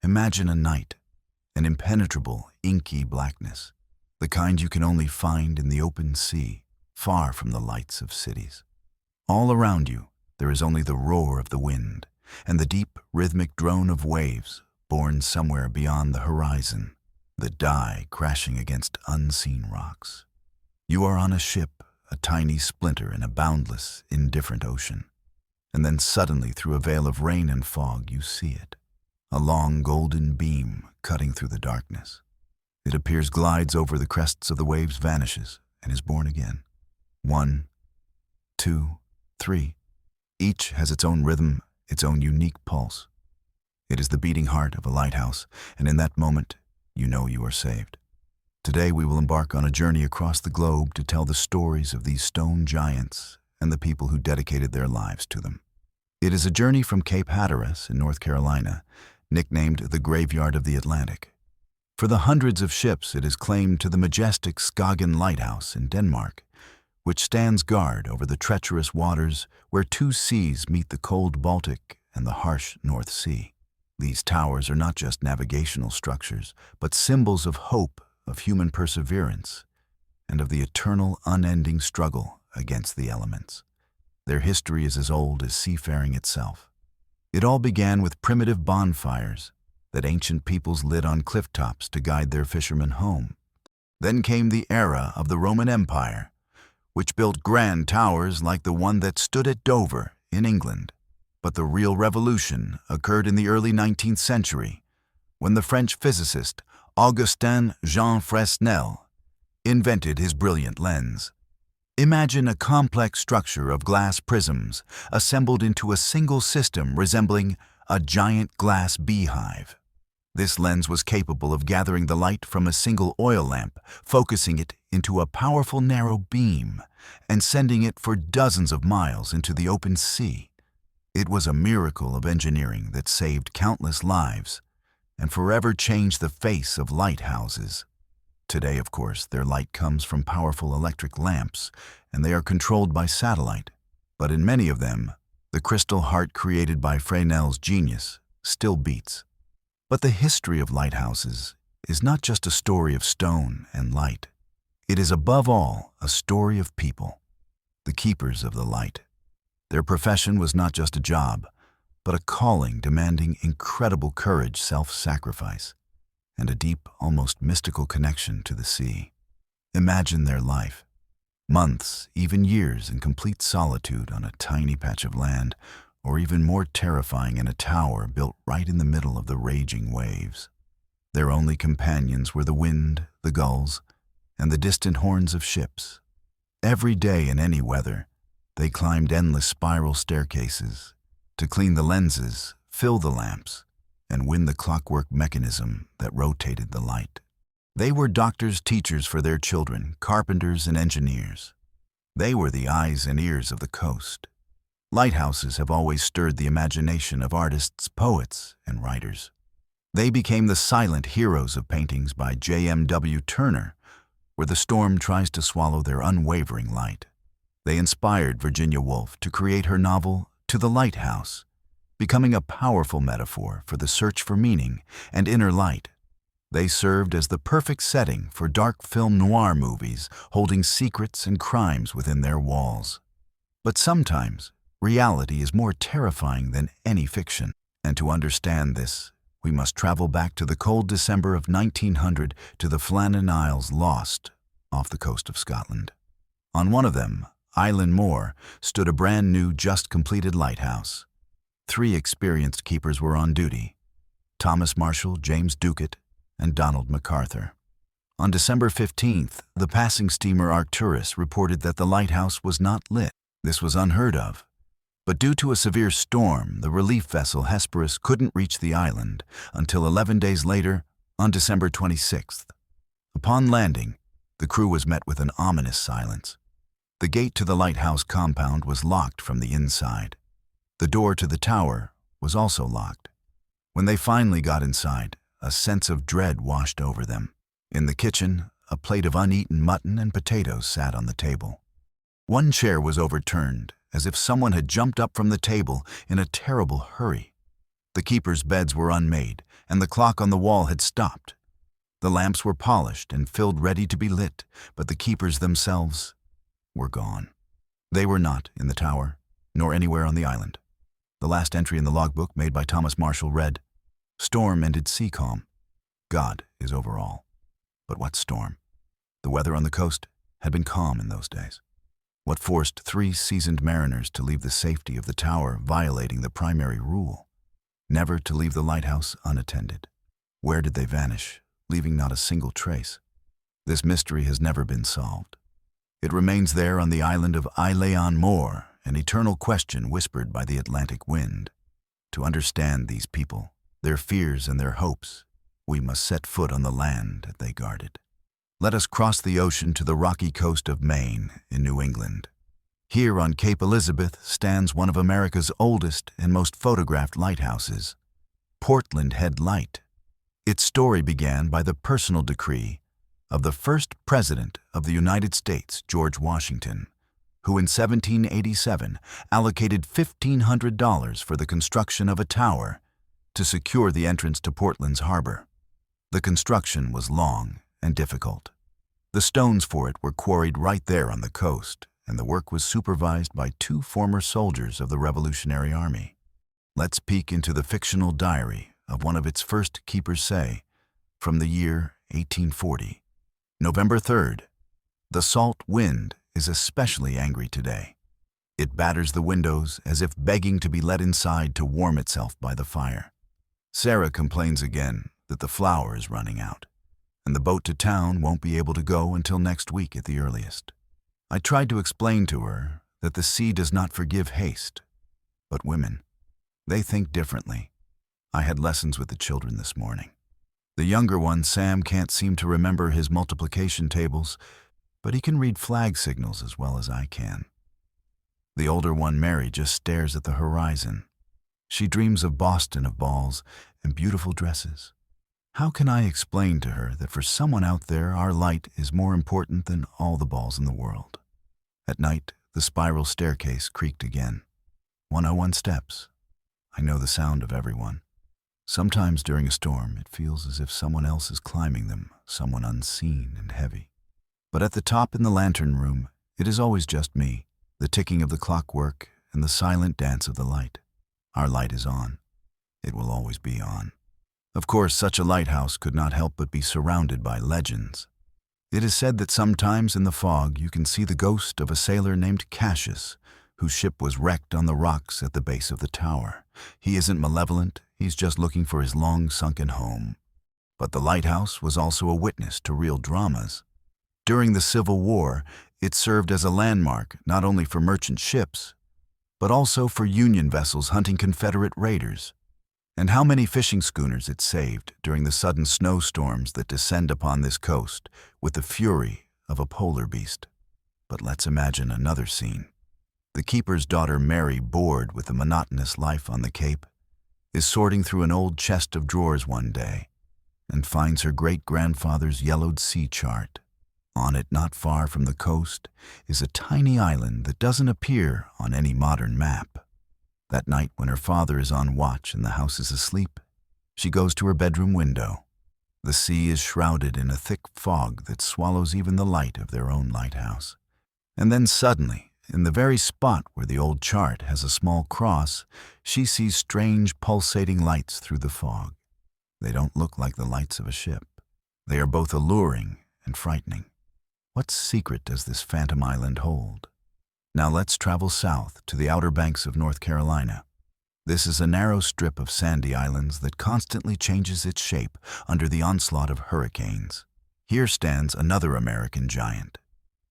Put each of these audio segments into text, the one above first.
Imagine a night, an impenetrable, inky blackness, the kind you can only find in the open sea, far from the lights of cities. All around you, there is only the roar of the wind and the deep, rhythmic drone of waves born somewhere beyond the horizon that die crashing against unseen rocks. You are on a ship, a tiny splinter in a boundless, indifferent ocean. And then suddenly, through a veil of rain and fog, you see it. A long golden beam cutting through the darkness. It appears, glides over the crests of the waves, vanishes, and is born again. 1, 2, 3. Each has its own rhythm, its own unique pulse. It is the beating heart of a lighthouse, and in that moment, you know you are saved. Today we will embark on a journey across the globe to tell the stories of these stone giants and the people who dedicated their lives to them. It is a journey from Cape Agulhas in North Carolina, nicknamed the Graveyard of the Atlantic. For the hundreds of ships it is claimed, to the majestic Skagen Lighthouse in Denmark, which stands guard over the treacherous waters where two seas meet, the cold Baltic and the harsh North Sea. These towers are not just navigational structures, but symbols of hope, of human perseverance, and of the eternal, unending struggle against the elements. Their history is as old as seafaring itself. It all began with primitive bonfires that ancient peoples lit on cliff tops to guide their fishermen home. Then came the era of the Roman Empire, which built grand towers like the one that stood at Dover in England. But the real revolution occurred in the early 19th century, when the French physicist Augustin Jean Fresnel invented his brilliant lens. Imagine a complex structure of glass prisms assembled into a single system resembling a giant glass beehive. This lens was capable of gathering the light from a single oil lamp, focusing it into a powerful narrow beam, and sending it for dozens of miles into the open sea. It was a miracle of engineering that saved countless lives and forever changed the face of lighthouses. Today, of course, their light comes from powerful electric lamps, and they are controlled by satellite. But in many of them, the crystal heart created by Fresnel's genius still beats. But the history of lighthouses is not just a story of stone and light. It is above all a story of people, the keepers of the light. Their profession was not just a job, but a calling demanding incredible courage, self-sacrifice, and a deep, almost mystical connection to the sea. Imagine their life. Months, even years, in complete solitude on a tiny patch of land, or even more terrifying, in a tower built right in the middle of the raging waves. Their only companions were the wind, the gulls, and the distant horns of ships. Every day in any weather, they climbed endless spiral staircases to clean the lenses, fill the lamps, and win the clockwork mechanism that rotated the light. They were doctors, teachers for their children, carpenters and engineers. They were the eyes and ears of the coast. Lighthouses have always stirred the imagination of artists, poets, and writers. They became the silent heroes of paintings by J.M.W. Turner, where the storm tries to swallow their unwavering light. They inspired Virginia Woolf to create her novel To the Lighthouse, becoming a powerful metaphor for the search for meaning and inner light. They served as the perfect setting for dark film noir movies, holding secrets and crimes within their walls. But sometimes, reality is more terrifying than any fiction. And to understand this, we must travel back to the cold December of 1900 to the Flannan Isles, lost off the coast of Scotland. On one of them, Island Moor, stood a brand new, just completed lighthouse. 3 experienced keepers were on duty: Thomas Marshall, James Ducat, and Donald MacArthur. On December 15th, the passing steamer Arcturus reported that the lighthouse was not lit. This was unheard of. But due to a severe storm, the relief vessel Hesperus couldn't reach the island until 11 days later, on December 26th. Upon landing, the crew was met with an ominous silence. The gate to the lighthouse compound was locked from the inside. The door to the tower was also locked. When they finally got inside, a sense of dread washed over them. In the kitchen, a plate of uneaten mutton and potatoes sat on the table. One chair was overturned, as if someone had jumped up from the table in a terrible hurry. The keepers' beds were unmade, and the clock on the wall had stopped. The lamps were polished and filled ready to be lit, but the keepers themselves were gone. They were not in the tower, nor anywhere on the island. The last entry in the logbook made by Thomas Marshall read, "Storm ended sea calm. God is over all." But what storm? The weather on the coast had been calm in those days. What forced 3 seasoned mariners to leave the safety of the tower, violating the primary rule, never to leave the lighthouse unattended? Where did they vanish, leaving not a single trace? This mystery has never been solved. It remains there on the island of Ileon Moor, an eternal question whispered by the Atlantic wind. To understand these people, their fears and their hopes, we must set foot on the land that they guarded. Let us cross the ocean to the rocky coast of Maine in New England. Here on Cape Elizabeth stands one of America's oldest and most photographed lighthouses, Portland Head Light. Its story began by the personal decree of the first President of the United States, George Washington, who in 1787 allocated $1,500 for the construction of a tower to secure the entrance to Portland's harbor. The construction was long and difficult. The stones for it were quarried right there on the coast, and the work was supervised by 2 former soldiers of the Revolutionary Army. Let's peek into the fictional diary of one of its first keepers say, from the year 1840. November 3rd. The salt wind is especially angry today. It batters the windows as if begging to be let inside to warm itself by the fire. Sarah complains again that the flour is running out, and the boat to town won't be able to go until next week at the earliest. I tried to explain to her that the sea does not forgive haste, but women, they think differently. I had lessons with the children this morning. The younger one, Sam, can't seem to remember his multiplication tables, but he can read flag signals as well as I can. The older one, Mary, just stares at the horizon. She dreams of Boston, of balls and beautiful dresses. How can I explain to her that for someone out there, our light is more important than all the balls in the world? At night, the spiral staircase creaked again. 101 steps. I know the sound of everyone. Sometimes during a storm, it feels as if someone else is climbing them, someone unseen and heavy. But at the top in the lantern room, it is always just me, the ticking of the clockwork and the silent dance of the light. Our light is on. It will always be on. Of course, such a lighthouse could not help but be surrounded by legends. It is said that sometimes in the fog you can see the ghost of a sailor named Cassius, whose ship was wrecked on the rocks at the base of the tower. He isn't malevolent, he's just looking for his long-sunken home. But the lighthouse was also a witness to real dramas. During the Civil War, it served as a landmark not only for merchant ships, but also for Union vessels hunting Confederate raiders. And how many fishing schooners it saved during the sudden snowstorms that descend upon this coast with the fury of a polar beast. But let's imagine another scene. The keeper's daughter, Mary, bored with the monotonous life on the Cape, is sorting through an old chest of drawers one day and finds her great-grandfather's yellowed sea chart. On it, not far from the coast, is a tiny island that doesn't appear on any modern map. That night, when her father is on watch and the house is asleep, she goes to her bedroom window. The sea is shrouded in a thick fog that swallows even the light of their own lighthouse. And then suddenly, in the very spot where the old chart has a small cross, she sees strange pulsating lights through the fog. They don't look like the lights of a ship. They are both alluring and frightening. What secret does this phantom island hold? Now let's travel south to the Outer Banks of North Carolina. This is a narrow strip of sandy islands that constantly changes its shape under the onslaught of hurricanes. Here stands another American giant,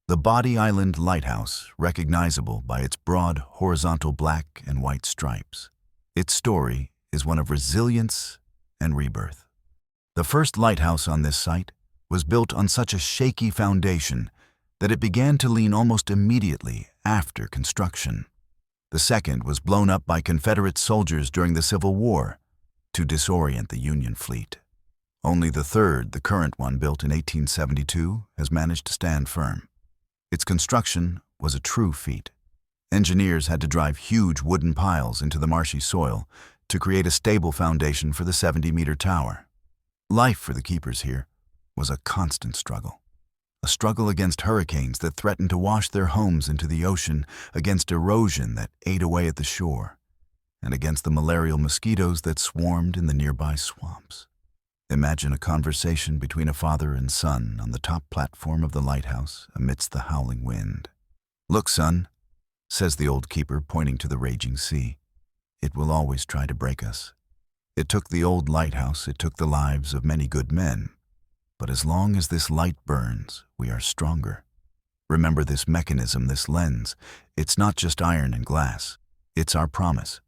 the Body Island Lighthouse, recognizable by its broad, horizontal black and white stripes. Its story is one of resilience and rebirth. The first lighthouse on this site was built on such a shaky foundation that it began to lean almost immediately after construction. The second was blown up by Confederate soldiers during the Civil War to disorient the Union fleet. Only the third, the current one built in 1872, has managed to stand firm. Its construction was a true feat. Engineers had to drive huge wooden piles into the marshy soil to create a stable foundation for the 70-meter tower. Life for the keepers here was a constant struggle. A struggle against hurricanes that threatened to wash their homes into the ocean, against erosion that ate away at the shore, and against the malarial mosquitoes that swarmed in the nearby swamps. Imagine a conversation between a father and son on the top platform of the lighthouse amidst the howling wind. "Look, son," says the old keeper, pointing to the raging sea. "It will always try to break us. It took the old lighthouse, it took the lives of many good men. But as long as this light burns, we are stronger. Remember this mechanism, this lens. It's not just iron and glass. It's our promise.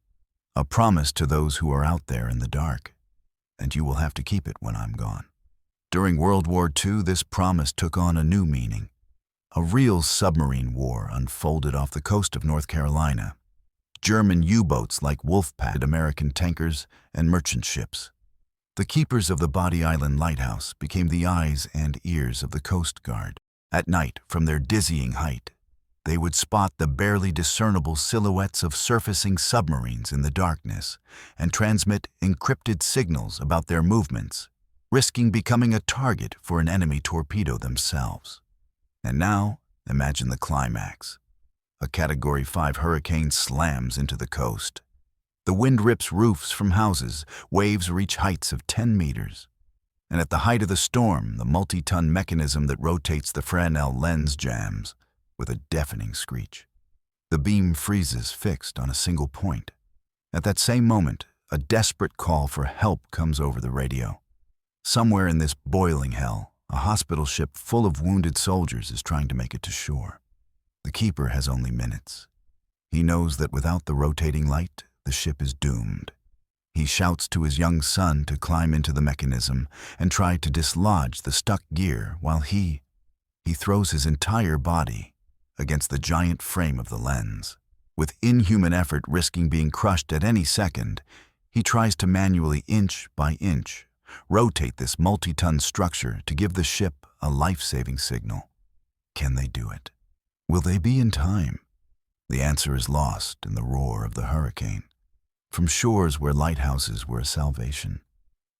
A promise to those who are out there in the dark. And you will have to keep it when I'm gone." During World War II, this promise took on a new meaning. A real submarine war unfolded off the coast of North Carolina. German U-boats like Wolfpack, American tankers, and merchant ships. The keepers of the Body Island Lighthouse became the eyes and ears of the Coast Guard. At night, from their dizzying height, they would spot the barely discernible silhouettes of surfacing submarines in the darkness and transmit encrypted signals about their movements, risking becoming a target for an enemy torpedo themselves. And now, imagine the climax. A Category 5 hurricane slams into the coast. The wind rips roofs from houses, waves reach heights of 10 meters. And at the height of the storm, the multi-ton mechanism that rotates the Flannan lens jams with a deafening screech. The beam freezes fixed on a single point. At that same moment, a desperate call for help comes over the radio. Somewhere in this boiling hell, a hospital ship full of wounded soldiers is trying to make it to shore. The keeper has only minutes. He knows that without the rotating light, the ship is doomed. He shouts to his young son to climb into the mechanism and try to dislodge the stuck gear while he throws his entire body against the giant frame of the lens. With inhuman effort risking being crushed at any second, he tries to manually inch by inch rotate this multi-ton structure to give the ship a life-saving signal. Can they do it? Will they be in time? The answer is lost in the roar of the hurricane. From shores where lighthouses were a salvation,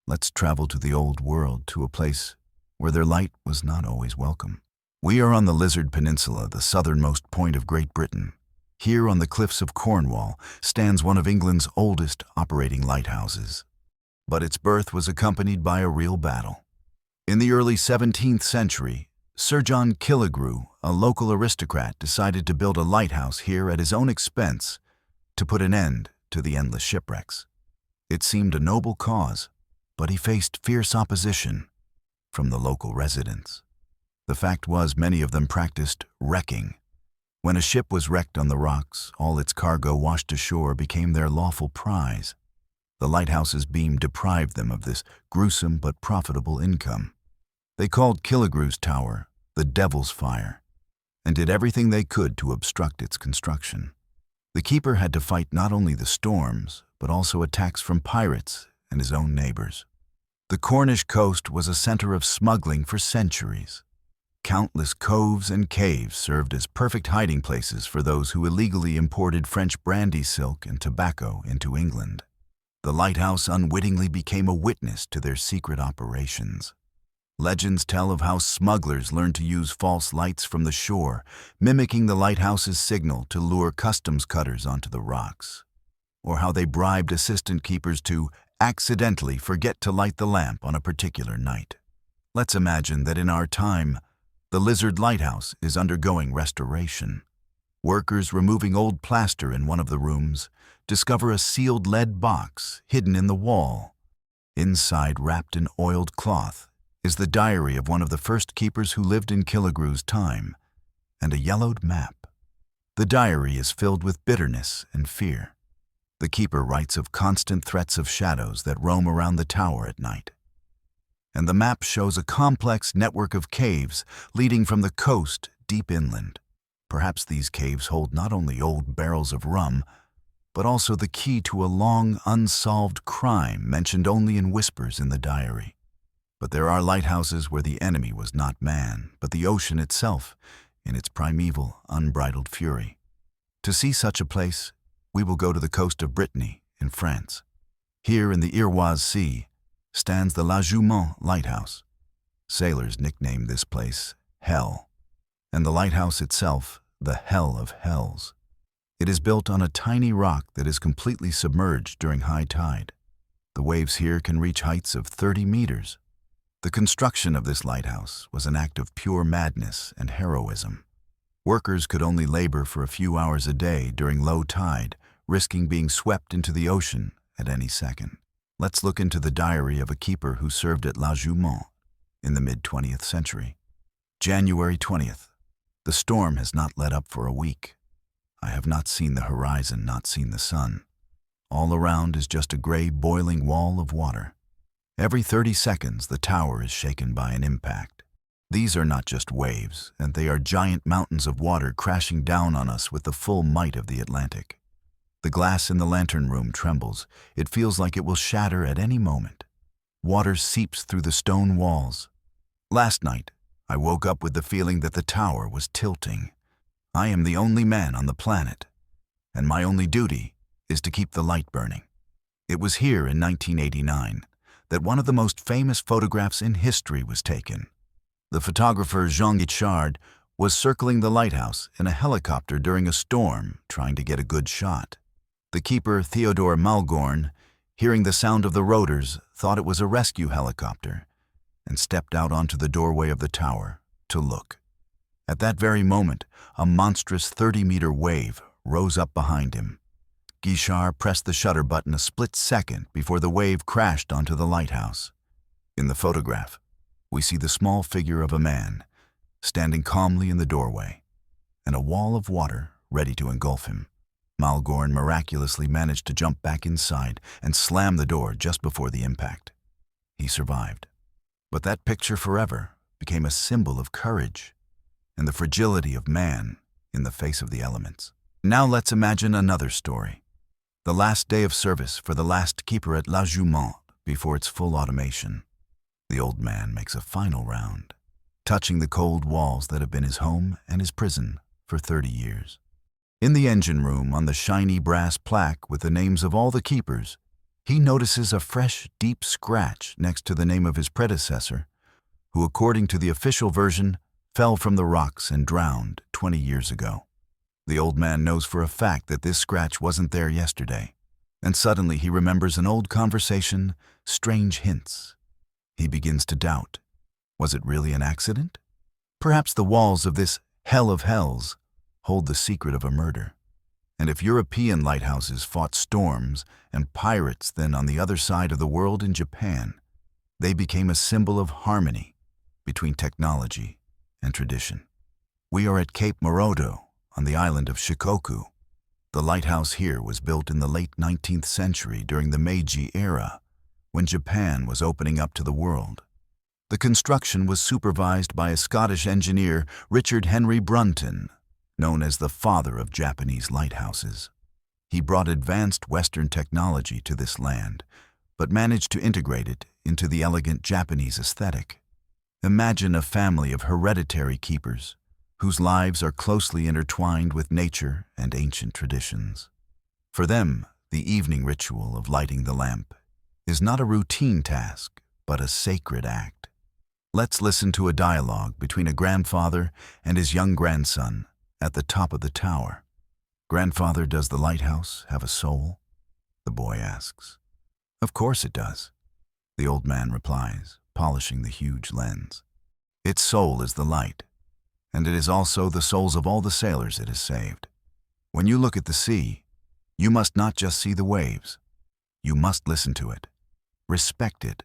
let's travel to the old world, to a place where their light was not always welcome. We are on the Lizard Peninsula, the southernmost point of Great Britain. Here on the cliffs of Cornwall stands one of England's oldest operating lighthouses. But its birth was accompanied by a real battle. In the early 17th century, Sir John Killigrew, a local aristocrat, decided to build a lighthouse here at his own expense to put an end to the endless shipwrecks. It seemed a noble cause, but he faced fierce opposition from the local residents. The fact was, many of them practiced wrecking. When a ship was wrecked on the rocks, all its cargo washed ashore became their lawful prize. The lighthouse's beam deprived them of this gruesome but profitable income. They called Killigrew's tower the Devil's Fire and did everything they could to obstruct its construction. The keeper had to fight not only the storms, but also attacks from pirates and his own neighbors. The Cornish coast was a center of smuggling for centuries. Countless coves and caves served as perfect hiding places for those who illegally imported French brandy silk and tobacco into England. The lighthouse unwittingly became a witness to their secret operations. Legends tell of how smugglers learned to use false lights from the shore, mimicking the lighthouse's signal to lure customs cutters onto the rocks. Or how they bribed assistant keepers to accidentally forget to light the lamp on a particular night. Let's imagine that in our time, the Lizard Lighthouse is undergoing restoration. Workers removing old plaster in one of the rooms discover a sealed lead box hidden in the wall. Inside, wrapped in oiled cloth, is the diary of one of the first keepers who lived in Killigrew's time, and a yellowed map. The diary is filled with bitterness and fear. The keeper writes of constant threats of shadows that roam around the tower at night. And the map shows a complex network of caves leading from the coast deep inland. Perhaps these caves hold not only old barrels of rum, but also the key to a long, unsolved crime mentioned only in whispers in the diary. But there are lighthouses where the enemy was not man, but the ocean itself, in its primeval, unbridled fury. To see such a place, we will go to the coast of Brittany in France. Here in the Eerie Sea stands the La Jument lighthouse. Sailors nicknamed this place Hell, and the lighthouse itself the Hell of Hells. It is built on a tiny rock that is completely submerged during high tide. The waves here can reach heights of 30 meters. The construction of this lighthouse was an act of pure madness and heroism. Workers could only labor for a few hours a day during low tide, risking being swept into the ocean at any second. Let's look into the diary of a keeper who served at La Jument in the mid-20th century. January 20th. The storm has not let up for a week. I have not seen the horizon, not seen the sun. All around is just a gray, boiling wall of water. Every 30 seconds, the tower is shaken by an impact. These are not just waves, and they are giant mountains of water crashing down on us with the full might of the Atlantic. The glass in the lantern room trembles. It feels like it will shatter at any moment. Water seeps through the stone walls. Last night, I woke up with the feeling that the tower was tilting. I am the only man on the planet, and my only duty is to keep the light burning. It was here in 1989 that one of the most famous photographs in history was taken. The photographer Jean Guichard was circling the lighthouse in a helicopter during a storm, trying to get a good shot. The keeper, Theodore Malgorn, hearing the sound of the rotors, thought it was a rescue helicopter and stepped out onto the doorway of the tower to look. At that very moment, a monstrous 30-meter wave rose up behind him. Guichard pressed the shutter button a split second before the wave crashed onto the lighthouse. In the photograph, we see the small figure of a man standing calmly in the doorway, and a wall of water ready to engulf him. Malgorn miraculously managed to jump back inside and slam the door just before the impact. He survived. But that picture forever became a symbol of courage and the fragility of man in the face of the elements. Now let's imagine another story. The last day of service for the last keeper at La Jument before its full automation. The old man makes a final round, touching the cold walls that have been his home and his prison for 30 years. In the engine room, on the shiny brass plaque with the names of all the keepers, he notices a fresh, deep scratch next to the name of his predecessor, who, according to the official version, fell from the rocks and drowned 20 years ago. The old man knows for a fact that this scratch wasn't there yesterday, and suddenly he remembers an old conversation, strange hints. He begins to doubt. Was it really an accident? Perhaps the walls of this Hell of Hells hold the secret of a murder. And if European lighthouses fought storms and pirates, then on the other side of the world in Japan, they became a symbol of harmony between technology and tradition. We are at Cape Morodo on the island of Shikoku. The lighthouse here was built in the late 19th century during the Meiji era, when Japan was opening up to the world. The construction was supervised by a Scottish engineer, Richard Henry Brunton, known as the father of Japanese lighthouses. He brought advanced Western technology to this land, but managed to integrate it into the elegant Japanese aesthetic. Imagine a family of hereditary keepers, whose lives are closely intertwined with nature and ancient traditions. For them, the evening ritual of lighting the lamp is not a routine task, but a sacred act. Let's listen to a dialogue between a grandfather and his young grandson at the top of the tower. "Grandfather, does the lighthouse have a soul?" the boy asks. "Of course it does," the old man replies, polishing the huge lens. "Its soul is the light, and it is also the souls of all the sailors it has saved. When you look at the sea, you must not just see the waves. You must listen to it, respect it,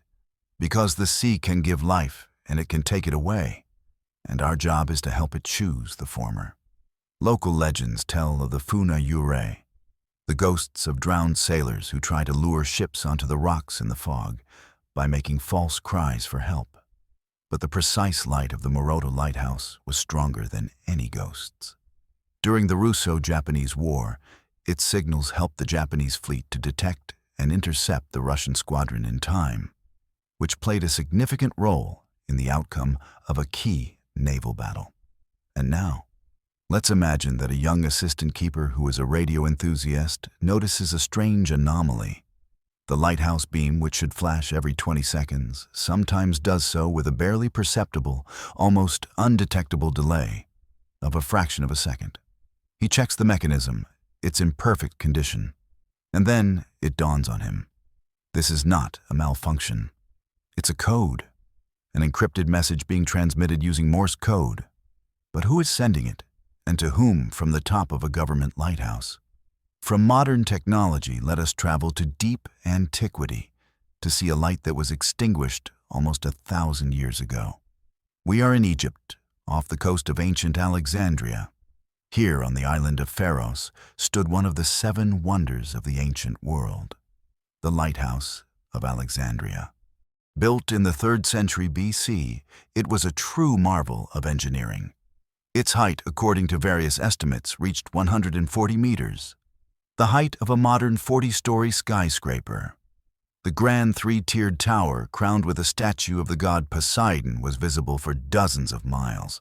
because the sea can give life and it can take it away, and our job is to help it choose the former." Local legends tell of the Flannan Isles, the ghosts of drowned sailors who try to lure ships onto the rocks in the fog by making false cries for help. But the precise light of the Morodo lighthouse was stronger than any ghosts. During the Russo-Japanese War, its signals helped the Japanese fleet to detect and intercept the Russian squadron in time, which played a significant role in the outcome of a key naval battle. And now, let's imagine that a young assistant keeper who is a radio enthusiast notices a strange anomaly. The lighthouse beam, which should flash every 20 seconds, sometimes does so with a barely perceptible, almost undetectable delay of a fraction of a second. He checks the mechanism, its in perfect condition, and then it dawns on him. This is not a malfunction. It's a code, an encrypted message being transmitted using Morse code. But who is sending it, and to whom from the top of a government lighthouse? From modern technology, let us travel to deep antiquity to see a light that was extinguished almost 1,000 years ago. We are in Egypt, off the coast of ancient Alexandria. Here on the island of Pharos stood one of the 7 wonders of the ancient world, the lighthouse of Alexandria. Built in the 3rd century BC, it was a true marvel of engineering. Its height, according to various estimates, reached 140 meters, the height of a modern 40-story skyscraper. The grand 3-tiered tower, crowned with a statue of the god Poseidon, was visible for dozens of miles.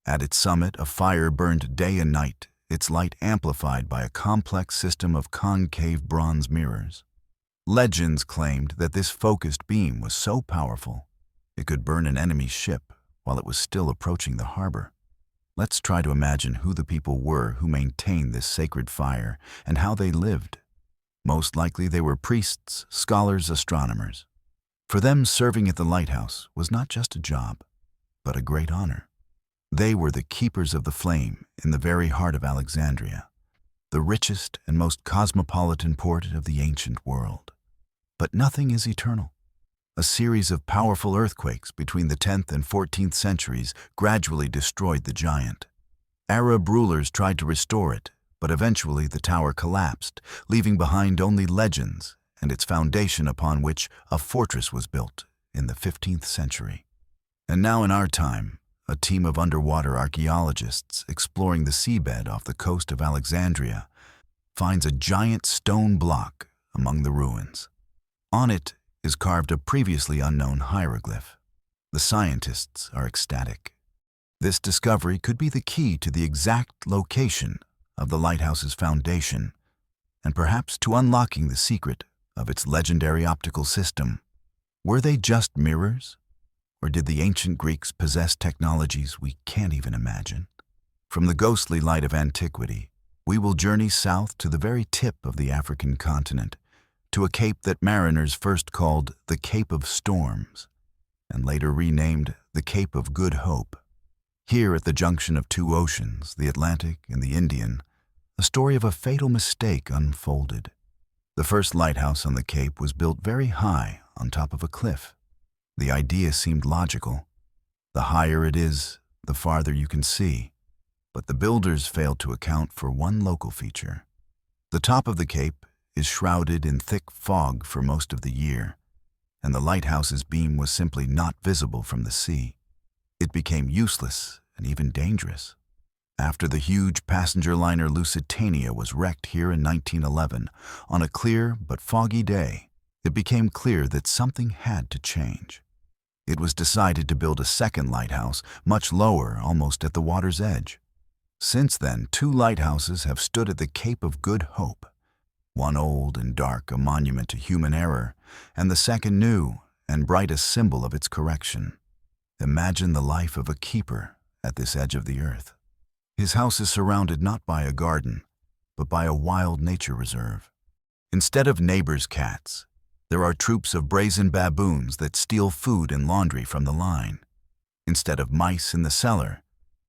At its summit, a fire burned day and night, its light amplified by a complex system of concave bronze mirrors. Legends claimed that this focused beam was so powerful, it could burn an enemy's ship while it was still approaching the harbor. Let's try to imagine who the people were who maintained this sacred fire and how they lived. Most likely they were priests, scholars, astronomers. For them, serving at the lighthouse was not just a job, but a great honor. They were the keepers of the flame in the very heart of Alexandria, the richest and most cosmopolitan port of the ancient world. But nothing is eternal. A series of powerful earthquakes between the 10th and 14th centuries gradually destroyed the giant. Arab rulers tried to restore it, but eventually the tower collapsed, leaving behind only legends and its foundation upon which a fortress was built in the 15th century. And now in our time, a team of underwater archaeologists exploring the seabed off the coast of Alexandria finds a giant stone block among the ruins. On it is carved a previously unknown hieroglyph. The scientists are ecstatic. This discovery could be the key to the exact location of the lighthouse's foundation, and perhaps to unlocking the secret of its legendary optical system. Were they just mirrors? Or did the ancient Greeks possess technologies we can't even imagine? From the ghostly light of antiquity, we will journey south to the very tip of the African continent, to a cape that mariners first called the Cape of Storms, and later renamed the Cape of Good Hope. Here at the junction of 2 oceans, the Atlantic and the Indian, a story of a fatal mistake unfolded. The first lighthouse on the Cape was built very high on top of a cliff. The idea seemed logical. The higher it is, the farther you can see. But the builders failed to account for one local feature. The top of the cape is shrouded in thick fog for most of the year, and the lighthouse's beam was simply not visible from the sea. It became useless and even dangerous. After the huge passenger liner Lusitania was wrecked here in 1911, on a clear but foggy day, it became clear that something had to change. It was decided to build a second lighthouse, much lower, almost at the water's edge. Since then, 2 lighthouses have stood at the Cape of Good Hope. One old and dark, a monument to human error, and the second new and bright, a symbol of its correction. Imagine the life of a keeper at this edge of the earth. His house is surrounded not by a garden, but by a wild nature reserve. Instead of neighbors' cats, there are troops of brazen baboons that steal food and laundry from the line. Instead of mice in the cellar,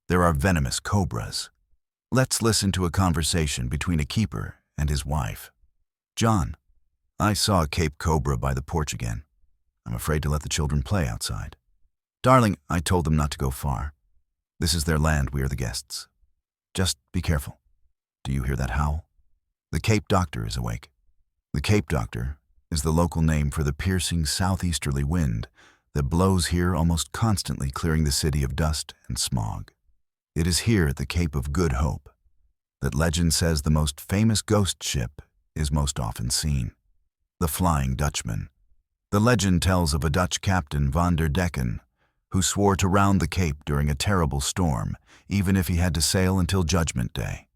there are venomous cobras. Let's listen to a conversation between a keeper and his wife. John, I saw a Cape cobra by the porch again. I'm afraid to let the children play outside. Darling, I told them not to go far. This is their land, we are the guests. Just be careful. Do you hear that howl? The Cape Doctor is awake. The Cape Doctor is the local name for the piercing southeasterly wind that blows here almost constantly, clearing the city of dust and smog. It is here at the Cape of Good Hope that legend says the most famous ghost ship is most often seen, the Flying Dutchman. The legend tells of a Dutch captain, Van der Decken, who swore to round the Cape during a terrible storm, even if he had to sail until Judgment Day.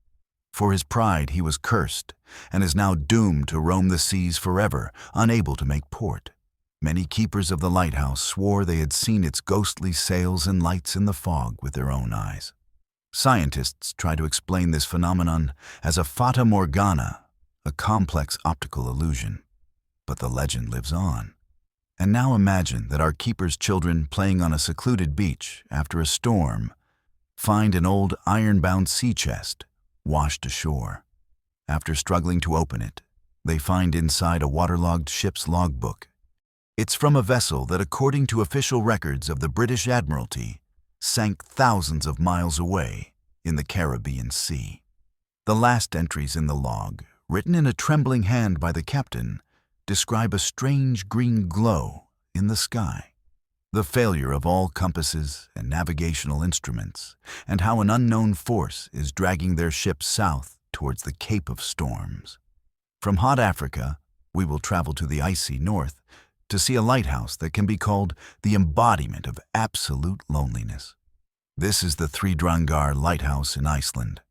For his pride he was cursed, and is now doomed to roam the seas forever, unable to make port. Many keepers of the lighthouse swore they had seen its ghostly sails and lights in the fog with their own eyes. Scientists try to explain this phenomenon as a fata morgana, a complex optical illusion. But the legend lives on. And now imagine that our keeper's children playing on a secluded beach after a storm find an old iron-bound sea chest washed ashore. After struggling to open it, they find inside a waterlogged ship's logbook. It's from a vessel that, according to official records of the British Admiralty, sank thousands of miles away in the Caribbean Sea. The last entries in the log, written in a trembling hand by the captain, describe a strange green glow in the sky, the failure of all compasses and navigational instruments, and how an unknown force is dragging their ship south towards the Cape of Storms. From hot Africa, we will travel to the icy north to see a lighthouse that can be called the embodiment of absolute loneliness. This is the Three-Drangar lighthouse in Iceland.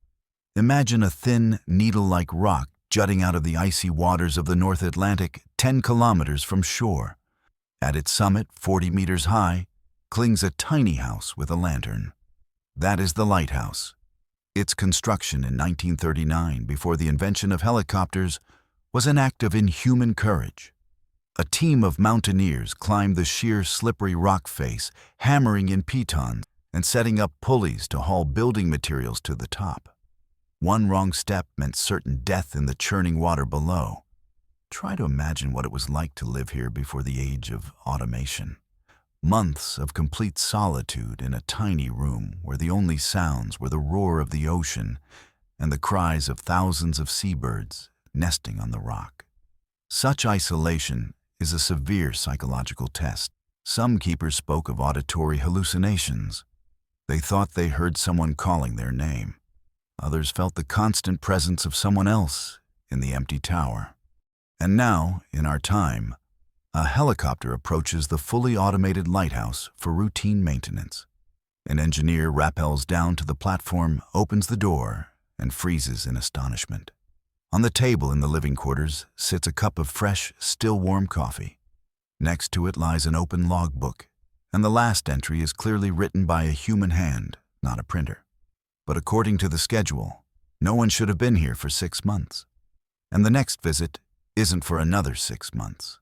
Imagine a thin, needle-like rock jutting out of the icy waters of the North Atlantic 10 kilometers from shore. At its summit, 40 meters high, clings a tiny house with a lantern. That is the lighthouse. Its construction in 1939, before the invention of helicopters, was an act of inhuman courage. A team of mountaineers climbed the sheer, slippery rock face, hammering in pitons and setting up pulleys to haul building materials to the top. One wrong step meant certain death in the churning water below. Try to imagine what it was like to live here before the age of automation. Months of complete solitude in a tiny room where the only sounds were the roar of the ocean and the cries of thousands of seabirds nesting on the rock. Such isolation is a severe psychological test. Some keepers spoke of auditory hallucinations. They thought they heard someone calling their name. Others felt the constant presence of someone else in the empty tower. And now, in our time, a helicopter approaches the fully automated lighthouse for routine maintenance. An engineer rappels down to the platform, opens the door, and freezes in astonishment. On the table in the living quarters sits a cup of fresh, still warm coffee. Next to it lies an open logbook, and the last entry is clearly written by a human hand, not a printer. But according to the schedule, no one should have been here for 6 months. And the next visit isn't for another 6 months.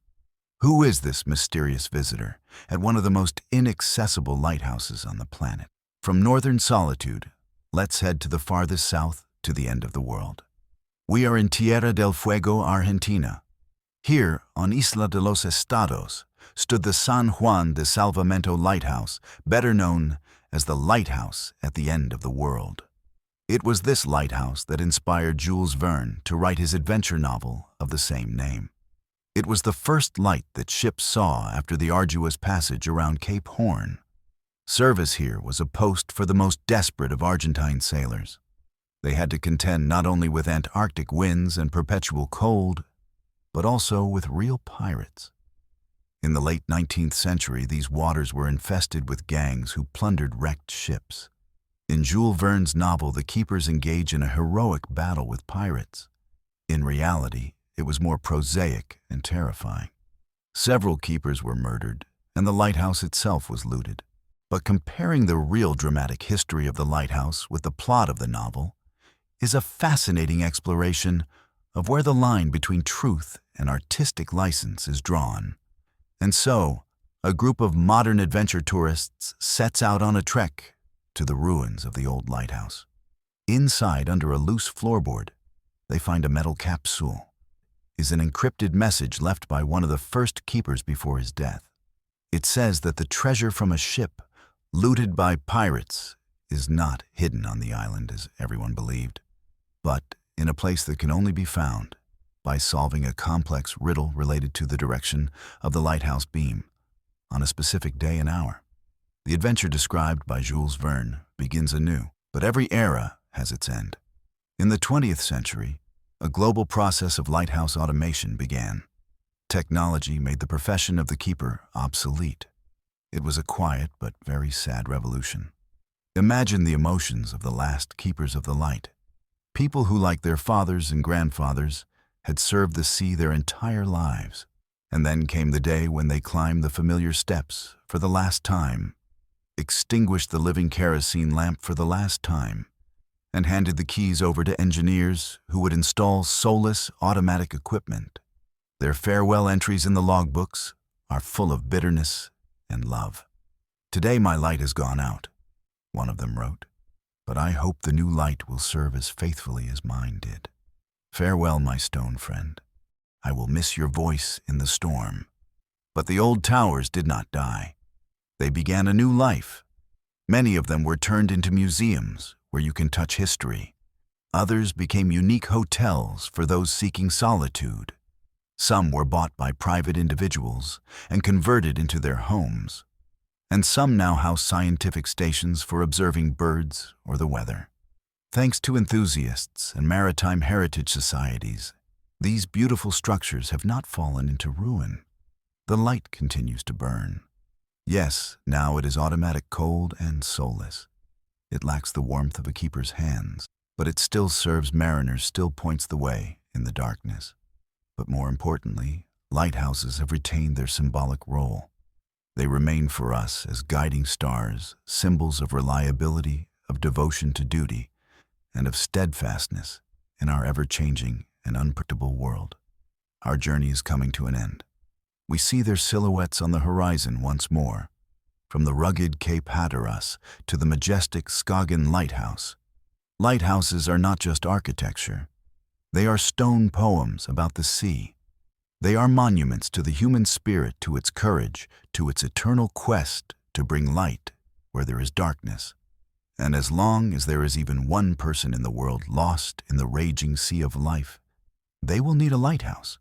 Who is this mysterious visitor at one of the most inaccessible lighthouses on the planet? From northern solitude, let's head to the farthest south to the end of the world. We are in Tierra del Fuego, Argentina. Here, on Isla de los Estados, stood the San Juan de Salvamento lighthouse, better known as the lighthouse at the end of the world. It was this lighthouse that inspired Jules Verne to write his adventure novel of the same name. It was the first light that ships saw after the arduous passage around Cape Horn. Service here was a post for the most desperate of Argentine sailors. They had to contend not only with Antarctic winds and perpetual cold, but also with real pirates. In the late 19th century, these waters were infested with gangs who plundered wrecked ships. In Jules Verne's novel, the keepers engage in a heroic battle with pirates. In reality, it was more prosaic and terrifying. Several keepers were murdered, and the lighthouse itself was looted. But comparing the real dramatic history of the lighthouse with the plot of the novel is a fascinating exploration of where the line between truth and artistic license is drawn. And so, a group of modern adventure tourists sets out on a trek to the ruins of the old lighthouse. Inside, under a loose floorboard, they find a metal capsule. Is an encrypted message left by one of the first keepers before his death. It says that the treasure from a ship looted by pirates is not hidden on the island as everyone believed, but in a place that can only be found by solving a complex riddle related to the direction of the lighthouse beam on a specific day and hour. The adventure described by Jules Verne begins anew, but every era has its end. In the 20th century, a global process of lighthouse automation began. Technology made the profession of the keeper obsolete. It was a quiet but very sad revolution. Imagine the emotions of the last keepers of the light. People who, like their fathers and grandfathers, had served the sea their entire lives. And then came the day when they climbed the familiar steps for the last time, extinguished the living kerosene lamp for the last time, and handed the keys over to engineers who would install soulless automatic equipment. Their farewell entries in the logbooks are full of bitterness and love. "Today my light has gone out," one of them wrote, "but I hope the new light will serve as faithfully as mine did. Farewell, my stone friend. I will miss your voice in the storm." But the old towers did not die. They began a new life. Many of them were turned into museums where you can touch history. Others became unique hotels for those seeking solitude. Some were bought by private individuals and converted into their homes. And some now house scientific stations for observing birds or the weather. Thanks to enthusiasts and maritime heritage societies, these beautiful structures have not fallen into ruin. The light continues to burn. Yes, now it is automatic, cold, and soulless. It lacks the warmth of a keeper's hands, but it still serves mariners, still points the way in the darkness. But more importantly, lighthouses have retained their symbolic role. They remain for us as guiding stars, symbols of reliability, of devotion to duty, and of steadfastness in our ever-changing and unpredictable world. Our journey is coming to an end. We see their silhouettes on the horizon once more, from the rugged Cape Agulhas to the majestic Skagen lighthouse. Lighthouses are not just architecture. They are stone poems about the sea. They are monuments to the human spirit, to its courage, to its eternal quest to bring light where there is darkness. And as long as there is even one person in the world lost in the raging sea of life, they will need a lighthouse,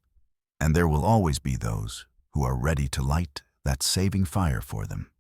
and there will always be those who are ready to light that saving fire for them.